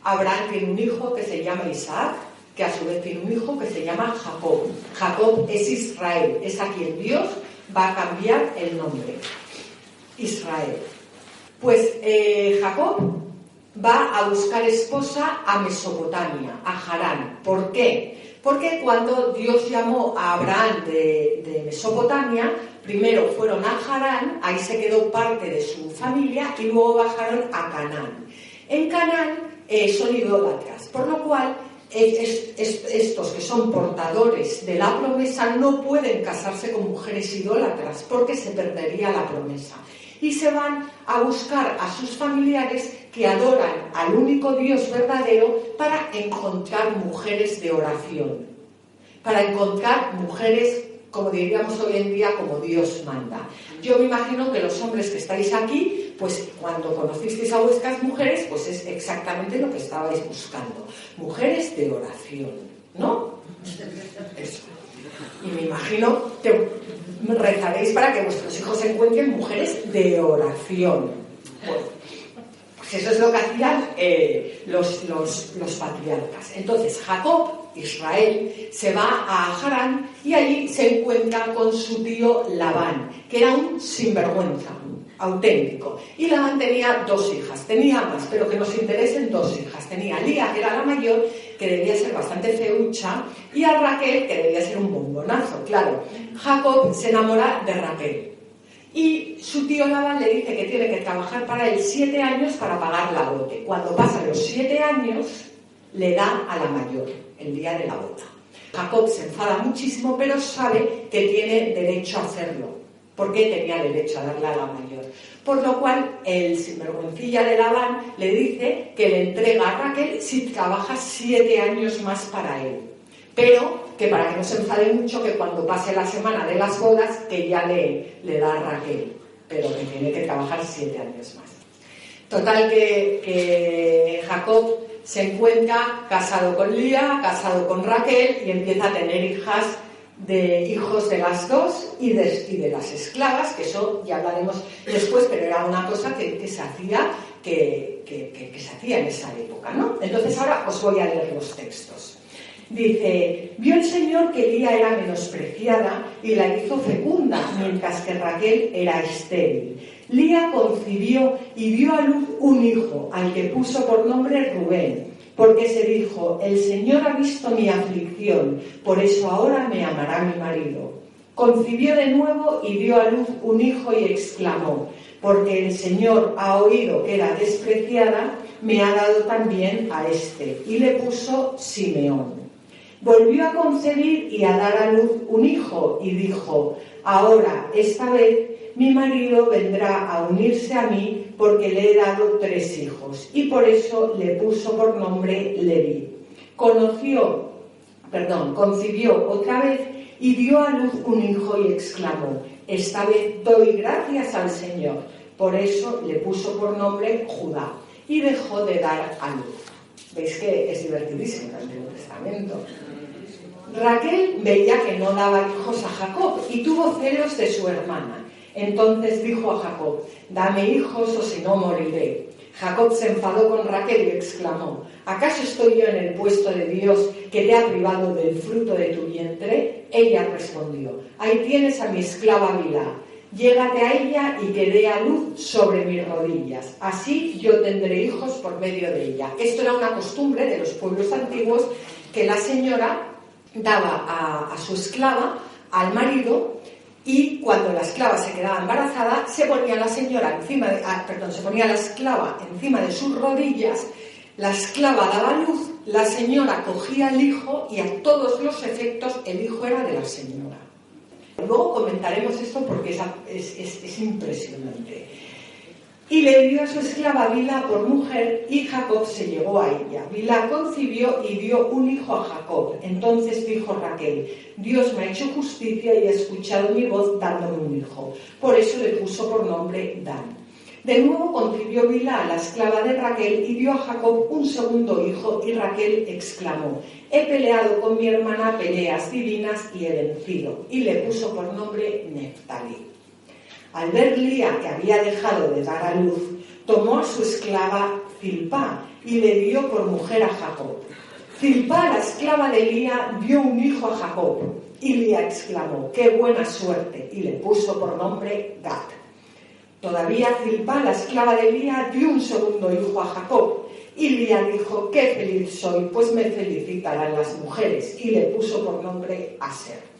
Abraham tiene un hijo que se llama Isaac, que a su vez tiene un hijo que se llama Jacob. Jacob es Israel, es a quien Dios va a cambiar el nombre. Israel. Pues Jacob va a buscar esposa a Mesopotamia, a Harán. ¿Por qué? Porque cuando Dios llamó a Abraham de Mesopotamia, primero fueron a Harán, ahí se quedó parte de su familia, y luego bajaron a Canaán. En Canaán son idólatras, por lo cual estos que son portadores de la promesa no pueden casarse con mujeres idólatras porque se perdería la promesa. Y se van a buscar a sus familiares que adoran al único Dios verdadero para encontrar mujeres de oración, para encontrar mujeres, como diríamos hoy en día, como Dios manda. Yo me imagino que los hombres que estáis aquí, pues cuando conocisteis a vuestras mujeres, pues es exactamente lo que estabais buscando. Mujeres de oración, ¿no? Eso. Y me imagino que rezaréis para que vuestros hijos encuentren mujeres de oración. Bueno, pues eso es lo que hacían los patriarcas. Entonces Jacob, Israel, se va a Harán y allí se encuentra con su tío Labán, que era un sinvergüenza auténtico. Y Labán tenía 2 hijas, tenía más, pero que nos interesen 2 hijas. Tenía a Lía, que era la mayor, que debía ser bastante feucha, y a Raquel, que debía ser un bombonazo. Claro, Jacob se enamora de Raquel. Y su tío Labán le dice que tiene que trabajar para él 7 años para pagar la dote. Cuando pasan los 7 años, le da a la mayor, el día de la boda. Jacob se enfada muchísimo, pero sabe que tiene derecho a hacerlo, porque tenía derecho a darle a la mayor. Por lo cual, el sinvergüencilla de Labán le dice que le entrega a Raquel si trabaja 7 años más para él. Pero que para que no se enfade mucho, que cuando pase la semana de las bodas, que ya le da a Raquel, pero que tiene que trabajar 7 años más. Total que Jacob se encuentra casado con Lía, casado con Raquel, y empieza a tener hijos de las dos y de las esclavas, que eso ya hablaremos después, pero era una cosa que se hacía que se hacía en esa época, ¿no? Entonces ahora os voy a leer los textos. Dice: vio el Señor que Lía era menospreciada y la hizo fecunda, mientras que Raquel era estéril. Lía concibió y dio a luz un hijo, al que puso por nombre Rubén, porque se dijo: el Señor ha visto mi aflicción, por eso ahora me amará mi marido. Concibió de nuevo y dio a luz un hijo y exclamó: porque el Señor ha oído que era despreciada, me ha dado también a este, y le puso Simeón. Volvió a concebir y a dar a luz un hijo, y dijo: ahora, esta vez, mi marido vendrá a unirse a mí, porque le he dado 3 hijos, y por eso le puso por nombre Leví. Concibió otra vez y dio a luz un hijo y exclamó: esta vez doy gracias al Señor. Por eso le puso por nombre Judá, y dejó de dar a luz. ¿Veis que es divertidísimo el Antiguo Testamento? Raquel veía que no daba hijos a Jacob y tuvo celos de su hermana. Entonces dijo a Jacob: dame hijos o si no moriré. Jacob se enfadó con Raquel y exclamó: ¿acaso estoy yo en el puesto de Dios que te ha privado del fruto de tu vientre? Ella respondió: ahí tienes a mi esclava Bilhá. Llégate a ella y que dé a luz sobre mis rodillas. Así yo tendré hijos por medio de ella. Esto era una costumbre de los pueblos antiguos, que la señora daba a su esclava al marido, y cuando la esclava se quedaba embarazada, se ponía la esclava encima de sus rodillas, la esclava daba luz, la señora cogía el hijo y a todos los efectos el hijo era de la señora. Luego comentaremos esto porque es impresionante. Y le dio a su esclava Bilhá por mujer, y Jacob se llegó a ella. Bilhá concibió y dio un hijo a Jacob. Entonces dijo Raquel: Dios me ha hecho justicia y ha escuchado mi voz dándome un hijo. Por eso le puso por nombre Dan. De nuevo concibió Bilhá, la esclava de Raquel, y dio a Jacob un segundo hijo, y Raquel exclamó: he peleado con mi hermana peleas divinas y he vencido. Y le puso por nombre Neftalí. Al ver Lía que había dejado de dar a luz, tomó a su esclava Zilpá y le dio por mujer a Jacob. Zilpá, la esclava de Lía, dio un hijo a Jacob, y Lía exclamó: ¡qué buena suerte! Y le puso por nombre Gad. Todavía Zilpá, la esclava de Lía, dio un segundo hijo a Jacob, y Lía dijo: ¡qué feliz soy! Pues me felicitarán las mujeres, y le puso por nombre Aser.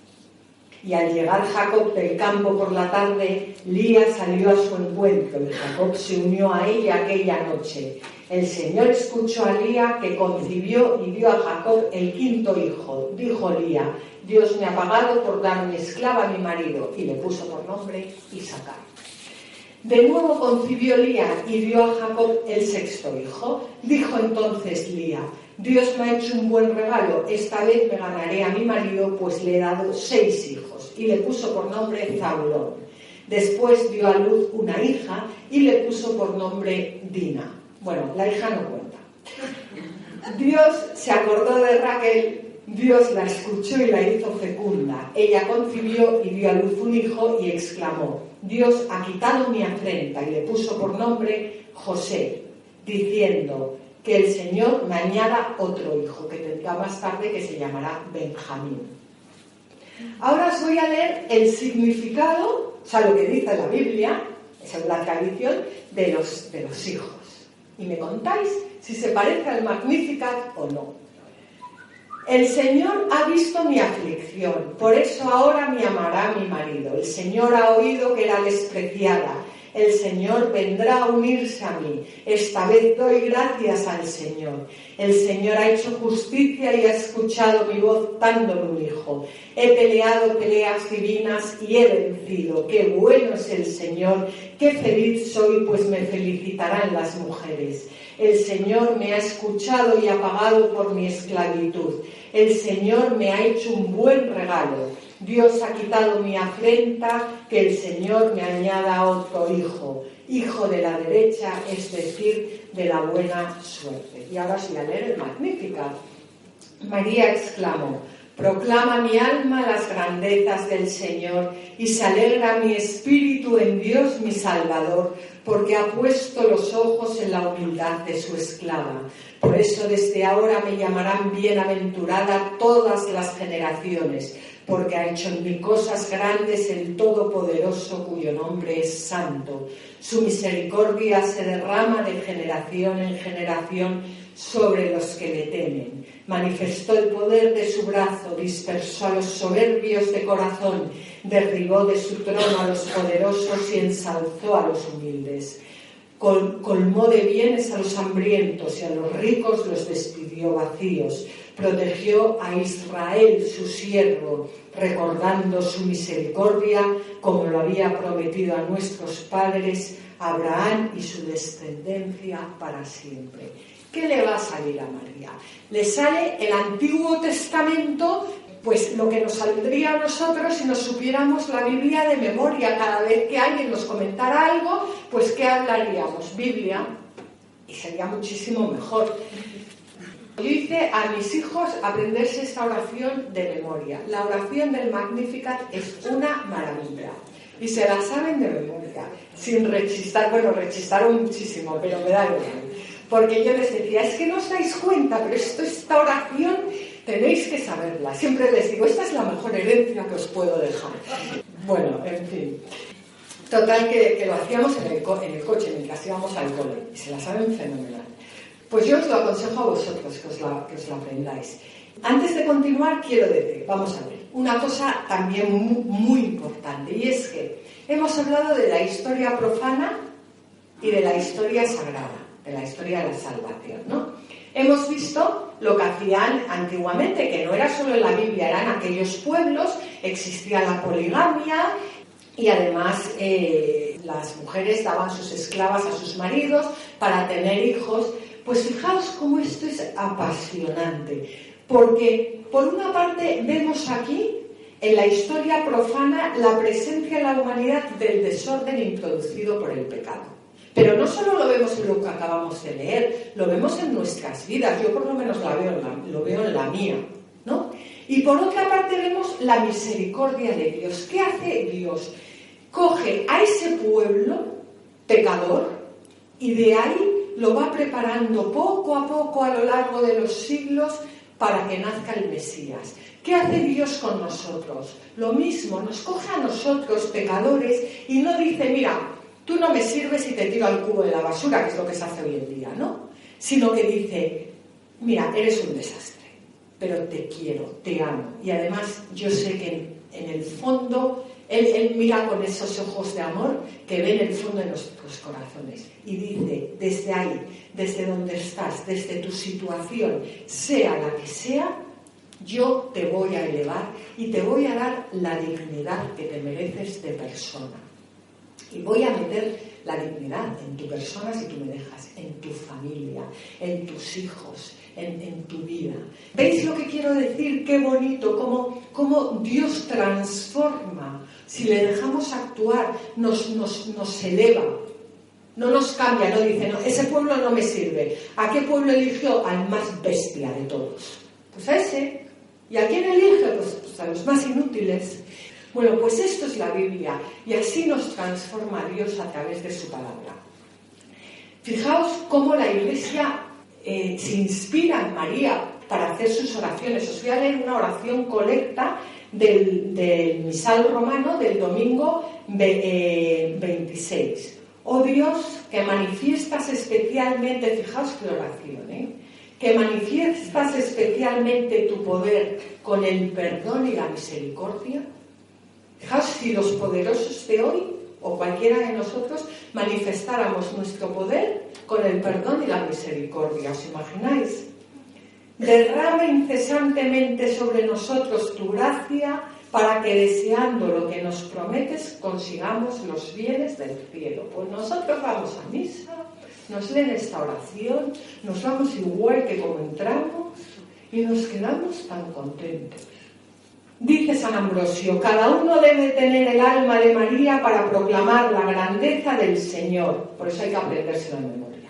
Y al llegar Jacob del campo por la tarde, Lía salió a su encuentro, y Jacob se unió a ella aquella noche. El Señor escuchó a Lía, que concibió y dio a Jacob el 5.º hijo. Dijo Lía: Dios me ha pagado por dar mi esclava a mi marido, y le puso por nombre Isacar. De nuevo concibió Lía y dio a Jacob el 6.º hijo. Dijo entonces Lía: Dios me ha hecho un buen regalo, esta vez me ganaré a mi marido, pues le he dado 6 hijos, y le puso por nombre Zabulón. Después dio a luz una hija y le puso por nombre Dina. Bueno, la hija no cuenta. Dios se acordó de Raquel Dios la escuchó y la hizo fecunda. Ella concibió y dio a luz un hijo y exclamó: Dios ha quitado mi afrenta, y le puso por nombre José, diciendo: que el Señor me añada otro hijo, que tendrá más tarde, que se llamará Benjamín. Ahora os voy a leer el significado, o sea, lo que dice la Biblia, según la tradición, de los hijos. Y me contáis si se parece al Magnificat o no. El Señor ha visto mi aflicción, por eso ahora me amará mi marido. El Señor ha oído que era despreciada. El Señor vendrá a unirse a mí. Esta vez doy gracias al Señor. El Señor ha hecho justicia y ha escuchado mi voz dándome un hijo. He peleado peleas divinas y he vencido. Qué bueno es el Señor. Qué feliz soy, pues me felicitarán las mujeres. El Señor me ha escuchado y ha pagado por mi esclavitud. El Señor me ha hecho un buen regalo. Dios ha quitado mi afrenta, que el Señor me añada otro hijo, hijo de la derecha, es decir, de la buena suerte. Y ahora os voy a leer el Magnificat. María exclamó: proclama mi alma las grandezas del Señor, y se alegra mi espíritu en Dios mi Salvador, porque ha puesto los ojos en la humildad de su esclava. Por eso desde ahora me llamarán bienaventurada todas las generaciones, porque ha hecho en mí cosas grandes el Todopoderoso, cuyo nombre es santo. Su misericordia se derrama de generación en generación sobre los que le temen. Manifestó el poder de su brazo, dispersó a los soberbios de corazón, derribó de su trono a los poderosos y ensalzó a los humildes. Colmó de bienes a los hambrientos y a los ricos los despidió vacíos. Protegió a Israel, su siervo, recordando su misericordia, como lo había prometido a nuestros padres, Abraham y su descendencia para siempre. ¿Qué le va a salir a María? Le sale el Antiguo Testamento, pues lo que nos saldría a nosotros si nos supiéramos la Biblia de memoria. Cada vez que alguien nos comentara algo, pues ¿qué hablaríamos? Biblia. Y sería muchísimo mejor. Yo hice a mis hijos aprenderse esta oración de memoria. La oración del Magnificat es una maravilla. Y se la saben de memoria, sin rechistar. Bueno, rechistaron muchísimo, pero me da igual. Porque yo les decía, es que no os dais cuenta, pero esta oración tenéis que saberla. Siempre les digo, esta es la mejor herencia que os puedo dejar. Bueno, en fin. Total, que lo hacíamos en el coche mientras íbamos al cole. Y se la saben fenomenal. Pues yo os lo aconsejo a vosotros, que os la aprendáis. Antes de continuar, quiero decir, vamos a ver, una cosa también muy importante. Y es que hemos hablado de la historia profana y de la historia sagrada, de la historia de la salvación, ¿no? Hemos visto lo que hacían antiguamente, que no era solo en la Biblia, eran aquellos pueblos, existía la poligamia y además las mujeres daban sus esclavas a sus maridos para tener hijos. Pues fijaos cómo esto es apasionante, porque por una parte vemos aquí en la historia profana la presencia en la humanidad del desorden introducido por el pecado. Pero no solo lo vemos en lo que acabamos de leer, lo vemos en nuestras vidas. Yo por lo menos lo veo en la mía, ¿no? Y por otra parte vemos la misericordia de Dios. ¿Qué hace Dios? Coge a ese pueblo pecador y de ahí lo va preparando poco a poco a lo largo de los siglos para que nazca el Mesías. ¿Qué hace Dios con nosotros? Lo mismo, nos coge a nosotros, pecadores, y no dice, mira, tú no me sirves y te tiro al cubo de la basura, que es lo que se hace hoy en día, ¿no? Sino que dice, mira, eres un desastre, pero te quiero, te amo. Y además yo sé que en el fondo Él mira con esos ojos de amor que ven el fondo de nuestros corazones y dice, desde ahí, desde donde estás, desde tu situación, sea la que sea, yo te voy a elevar y te voy a dar la dignidad que te mereces de persona. Y voy a meter la dignidad en tu persona, si tú me dejas, en tu familia, en tus hijos, en tu vida. ¿Veis lo que quiero decir? Qué bonito, cómo Dios transforma. Si le dejamos actuar, nos eleva. No nos cambia, no dice, no, ese pueblo no me sirve. ¿A qué pueblo eligió? Al más bestia de todos. Pues a ese. ¿Y a quién elige? Pues a los más inútiles. Bueno, pues esto es la Biblia, y así nos transforma Dios a través de su palabra. Fijaos cómo la Iglesia se inspira en María para hacer sus oraciones. Os voy a leer una oración colecta del misal romano del domingo 26. Oh Dios, que manifiestas especialmente, fijaos qué oración, que manifiestas especialmente tu poder con el perdón y la misericordia. Fijaos, si los poderosos de hoy, o cualquiera de nosotros, manifestáramos nuestro poder con el perdón y la misericordia, ¿os imagináis? Derrama incesantemente sobre nosotros tu gracia para que, deseando lo que nos prometes, consigamos los bienes del cielo. Pues nosotros vamos a misa, nos leen esta oración, nos vamos igual que como entramos y nos quedamos tan contentos. Dice San Ambrosio, cada uno debe tener el alma de María para proclamar la grandeza del Señor. Por eso hay que aprendérselo en memoria.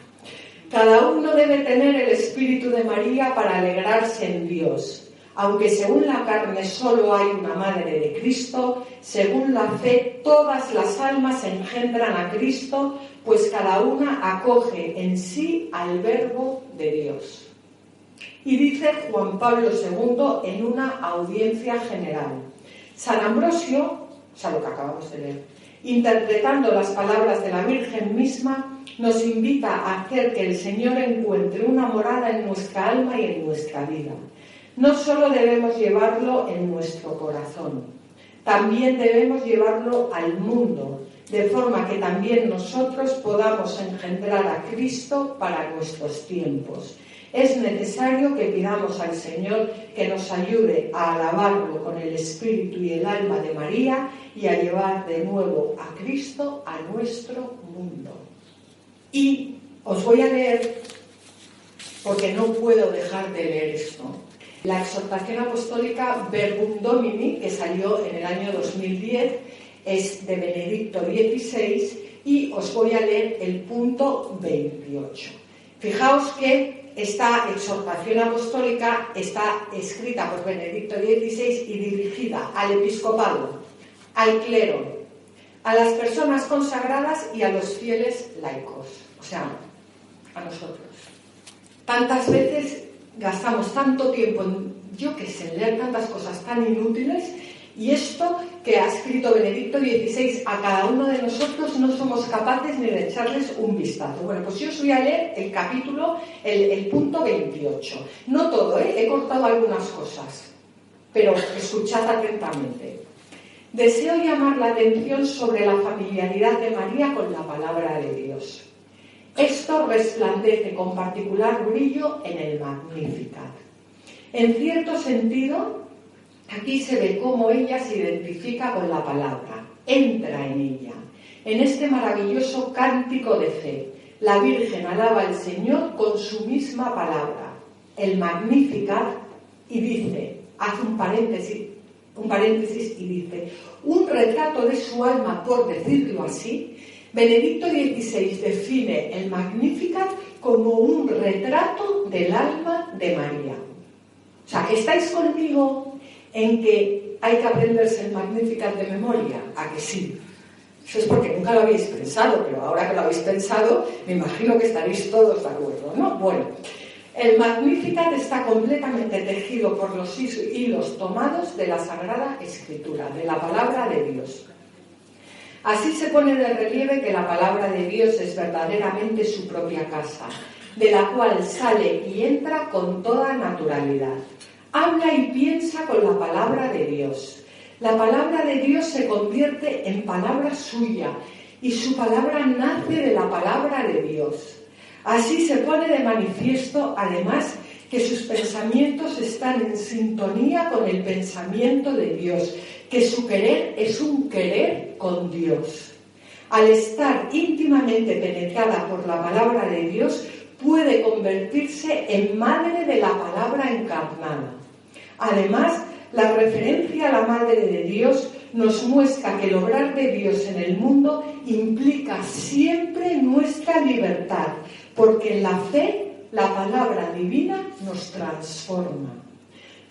Cada uno debe tener el espíritu de María para alegrarse en Dios. Aunque según la carne solo hay una madre de Cristo, según la fe todas las almas engendran a Cristo, pues cada una acoge en sí al Verbo de Dios. Y dice Juan Pablo II en una audiencia general. San Ambrosio, o sea, lo que acabamos de leer, interpretando las palabras de la Virgen misma, nos invita a hacer que el Señor encuentre una morada en nuestra alma y en nuestra vida. No solo debemos llevarlo en nuestro corazón, también debemos llevarlo al mundo, de forma que también nosotros podamos engendrar a Cristo para nuestros tiempos. Es necesario que pidamos al Señor que nos ayude a alabarlo con el espíritu y el alma de María y a llevar de nuevo a Cristo a nuestro mundo. Y os voy a leer, porque no puedo dejar de leer esto, la exhortación apostólica Verbum Domini, que salió en el año 2010, es de Benedicto XVI, y os voy a leer el punto 28. Fijaos que esta exhortación apostólica está escrita por Benedicto XVI y dirigida al episcopado, al clero, a las personas consagradas y a los fieles laicos, o sea, a nosotros. Tantas veces gastamos tanto tiempo en, en leer tantas cosas tan inútiles, y esto que ha escrito Benedicto XVI a cada uno de nosotros no somos capaces ni de echarles un vistazo. Bueno, pues yo os voy a leer el capítulo, el punto 28. No todo, he cortado algunas cosas, pero escuchad atentamente. Deseo llamar la atención sobre la familiaridad de María con la palabra de Dios. Esto resplandece con particular brillo en el Magnificat. En cierto sentido, aquí se ve cómo ella se identifica con la palabra, entra en ella. En este maravilloso cántico de fe, la Virgen alaba al Señor con su misma palabra, el Magnificat, y dice, hace un paréntesis y dice, un retrato de su alma, por decirlo así. Benedicto XVI define el Magnificat como un retrato del alma de María. O sea, que estáis conmigo en que hay que aprenderse el Magnificat de memoria, ¿a que sí? Eso es porque nunca lo habéis pensado, pero ahora que lo habéis pensado, me imagino que estaréis todos de acuerdo, ¿no? Bueno, el Magnificat está completamente tejido por los hilos tomados de la Sagrada Escritura, de la palabra de Dios. Así se pone de relieve que la palabra de Dios es verdaderamente su propia casa, de la cual sale y entra con toda naturalidad. Habla y piensa con la palabra de Dios. La palabra de Dios se convierte en palabra suya y su palabra nace de la palabra de Dios. Así se pone de manifiesto, además, que sus pensamientos están en sintonía con el pensamiento de Dios, que su querer es un querer con Dios. Al estar íntimamente penetrada por la palabra de Dios, puede convertirse en madre de la palabra encarnada. Además, la referencia a la Madre de Dios nos muestra que el obrar de Dios en el mundo implica siempre nuestra libertad, porque en la fe la palabra divina nos transforma.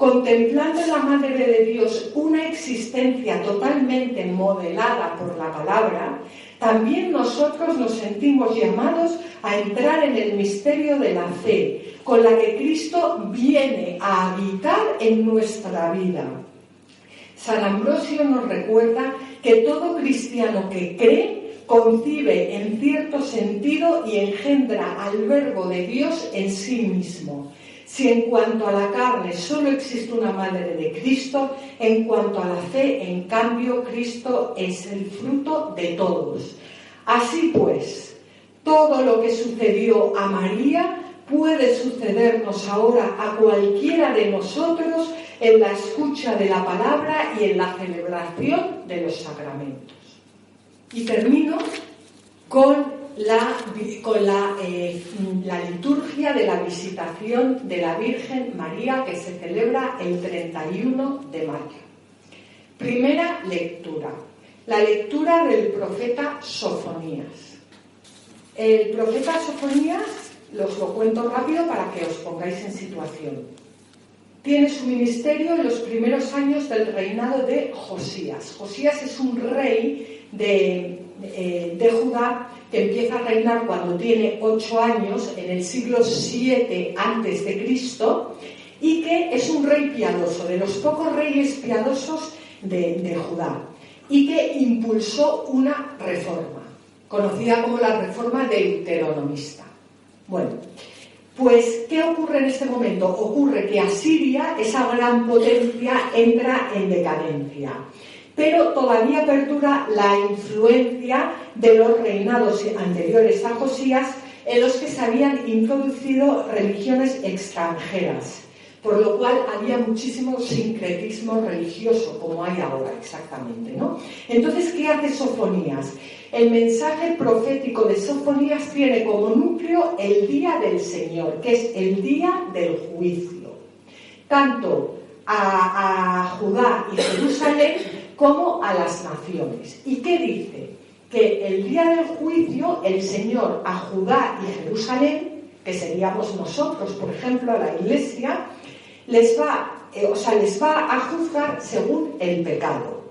Contemplando en la Madre de Dios una existencia totalmente modelada por la palabra, también nosotros nos sentimos llamados a entrar en el misterio de la fe, con la que Cristo viene a habitar en nuestra vida. San Ambrosio nos recuerda que todo cristiano que cree concibe en cierto sentido y engendra al Verbo de Dios en sí mismo. Si en cuanto a la carne solo existe una madre de Cristo, en cuanto a la fe, en cambio, Cristo es el fruto de todos. Así pues, todo lo que sucedió a María puede sucedernos ahora a cualquiera de nosotros en la escucha de la palabra y en la celebración de los sacramentos. Y termino con la liturgia de la visitación de la Virgen María, que se celebra el 31 de mayo. Primera lectura. La lectura del profeta Sofonías. El profeta Sofonías, os lo cuento rápido para que os pongáis en situación. Tiene su ministerio en los primeros años del reinado de Josías. Josías es un rey de Judá que empieza a reinar cuando tiene 8 años, en el siglo VII a.C., y que es un rey piadoso, de los pocos reyes piadosos de Judá, y que impulsó una reforma, conocida como la reforma deuteronomista. Bueno, pues, ¿qué ocurre en este momento? Ocurre que Asiria, esa gran potencia, entra en decadencia, pero todavía perdura la influencia de los reinados anteriores a Josías, en los que se habían introducido religiones extranjeras, por lo cual había muchísimo sincretismo religioso, como hay ahora exactamente, ¿no? Entonces, ¿qué hace Sofonías? El mensaje profético de Sofonías tiene como núcleo el día del Señor, que es el día del juicio, tanto a Judá y Jerusalén como a las naciones. ¿Y qué dice? Que el día del juicio, el Señor a Judá y Jerusalén, que seríamos nosotros, por ejemplo, a la Iglesia, les va a juzgar según el pecado.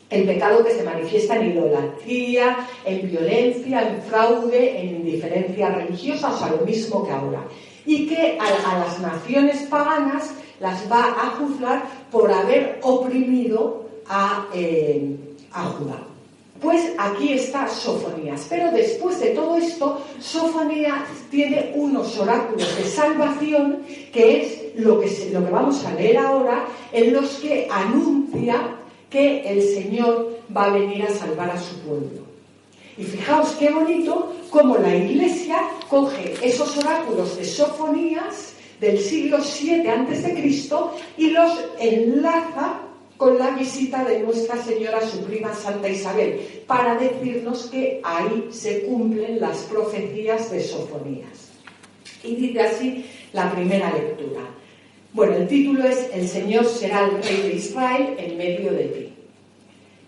El pecado que se manifiesta en idolatría, en violencia, en fraude, en indiferencia religiosa, o sea, lo mismo que ahora. Y que a las naciones paganas las va a juzgar por haber oprimido a Judá. Pues aquí está Sofonías. Pero después de todo esto, Sofonías tiene unos oráculos de salvación, que es lo que vamos a leer ahora, en los que anuncia que el Señor va a venir a salvar a su pueblo. Y fijaos qué bonito cómo la Iglesia coge esos oráculos de Sofonías del siglo VII a.C. y los enlaza con la visita de Nuestra Señora, su prima Santa Isabel, para decirnos que ahí se cumplen las profecías de Sofonías. Y dice así la primera lectura. Bueno, el título es El Señor será el Rey de Israel en medio de ti.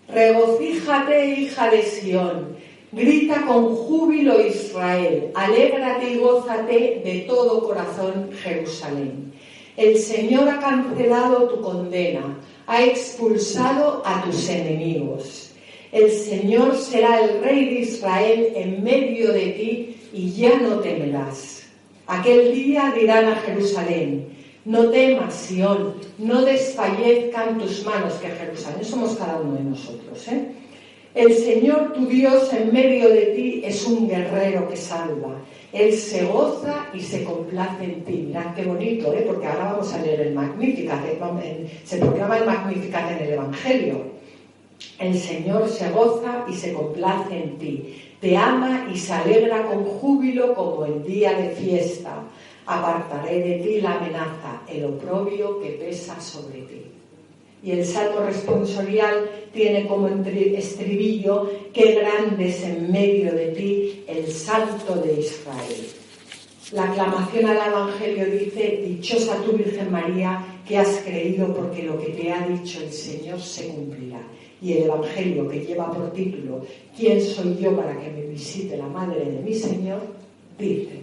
Regocíjate, hija de Sión, grita con júbilo Israel, alégrate y gózate de todo corazón Jerusalén. El Señor ha cancelado tu condena, ha expulsado a tus enemigos. El Señor será el Rey de Israel en medio de ti y ya no temerás. Aquel día dirán a Jerusalén: no temas, Sión, no desfallezcan tus manos, que Jerusalén somos cada uno de nosotros, ¿eh? El Señor tu Dios en medio de ti es un guerrero que salva. Él se goza y se complace en ti. Mirad qué bonito, ¿eh? Porque ahora vamos a leer el Magnificat. Se proclama el Magnificat en el Evangelio. El Señor se goza y se complace en ti. Te ama y se alegra con júbilo como el día de fiesta. Apartaré de ti la amenaza, el oprobio que pesa sobre ti. Y el salmo responsorial tiene como estribillo: qué grande es en medio de ti el Santo de Israel. La aclamación al Evangelio dice: dichosa tú, Virgen María, que has creído, porque lo que te ha dicho el Señor se cumplirá. Y el Evangelio, que lleva por título ¿quién soy yo para que me visite la madre de mi Señor?, dice: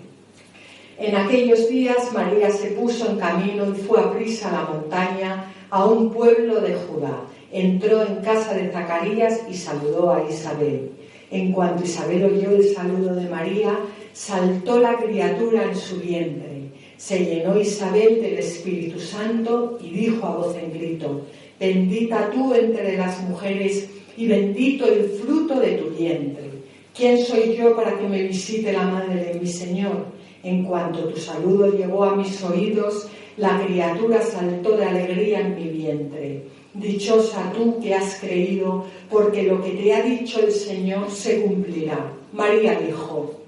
En aquellos días María se puso en camino y fue aprisa a la montaña, a un pueblo de Judá. Entró en casa de Zacarías y saludó a Isabel. En cuanto Isabel oyó el saludo de María, saltó la criatura en su vientre. Se llenó Isabel del Espíritu Santo y dijo a voz en grito: bendita tú entre las mujeres y bendito el fruto de tu vientre. ¿Quién soy yo para que me visite la madre de mi Señor? En cuanto tu saludo llegó a mis oídos, la criatura saltó de alegría en mi vientre. Dichosa tú que has creído, porque lo que te ha dicho el Señor se cumplirá. María dijo: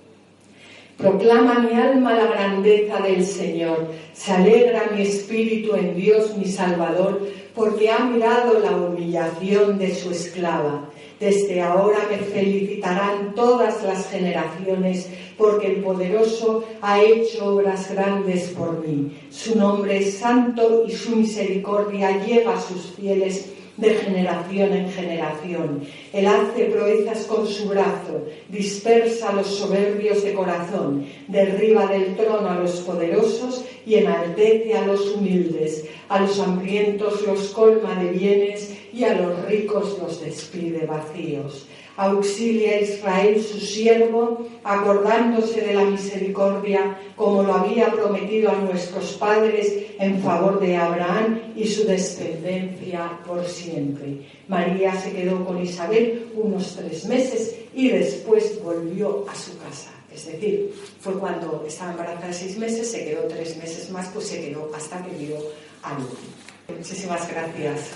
proclama mi alma la grandeza del Señor, se alegra mi espíritu en Dios mi Salvador, porque ha mirado la humillación de su esclava. Desde ahora me felicitarán todas las generaciones, porque el Poderoso ha hecho obras grandes por mí. Su nombre es santo y su misericordia llega a sus fieles de generación en generación. Él hace proezas con su brazo, dispersa a los soberbios de corazón, derriba del trono a los poderosos y enaltece a los humildes. A los hambrientos los colma de bienes y a los ricos los despide vacíos. Auxilia a Israel su siervo, acordándose de la misericordia, como lo había prometido a nuestros padres, en favor de Abraham y su descendencia por siempre. María se quedó con Isabel unos 3 meses y después volvió a su casa. Es decir, fue cuando estaba embarazada 6 meses, se quedó 3 meses más, pues se quedó hasta que dio a luz. Muchísimas gracias.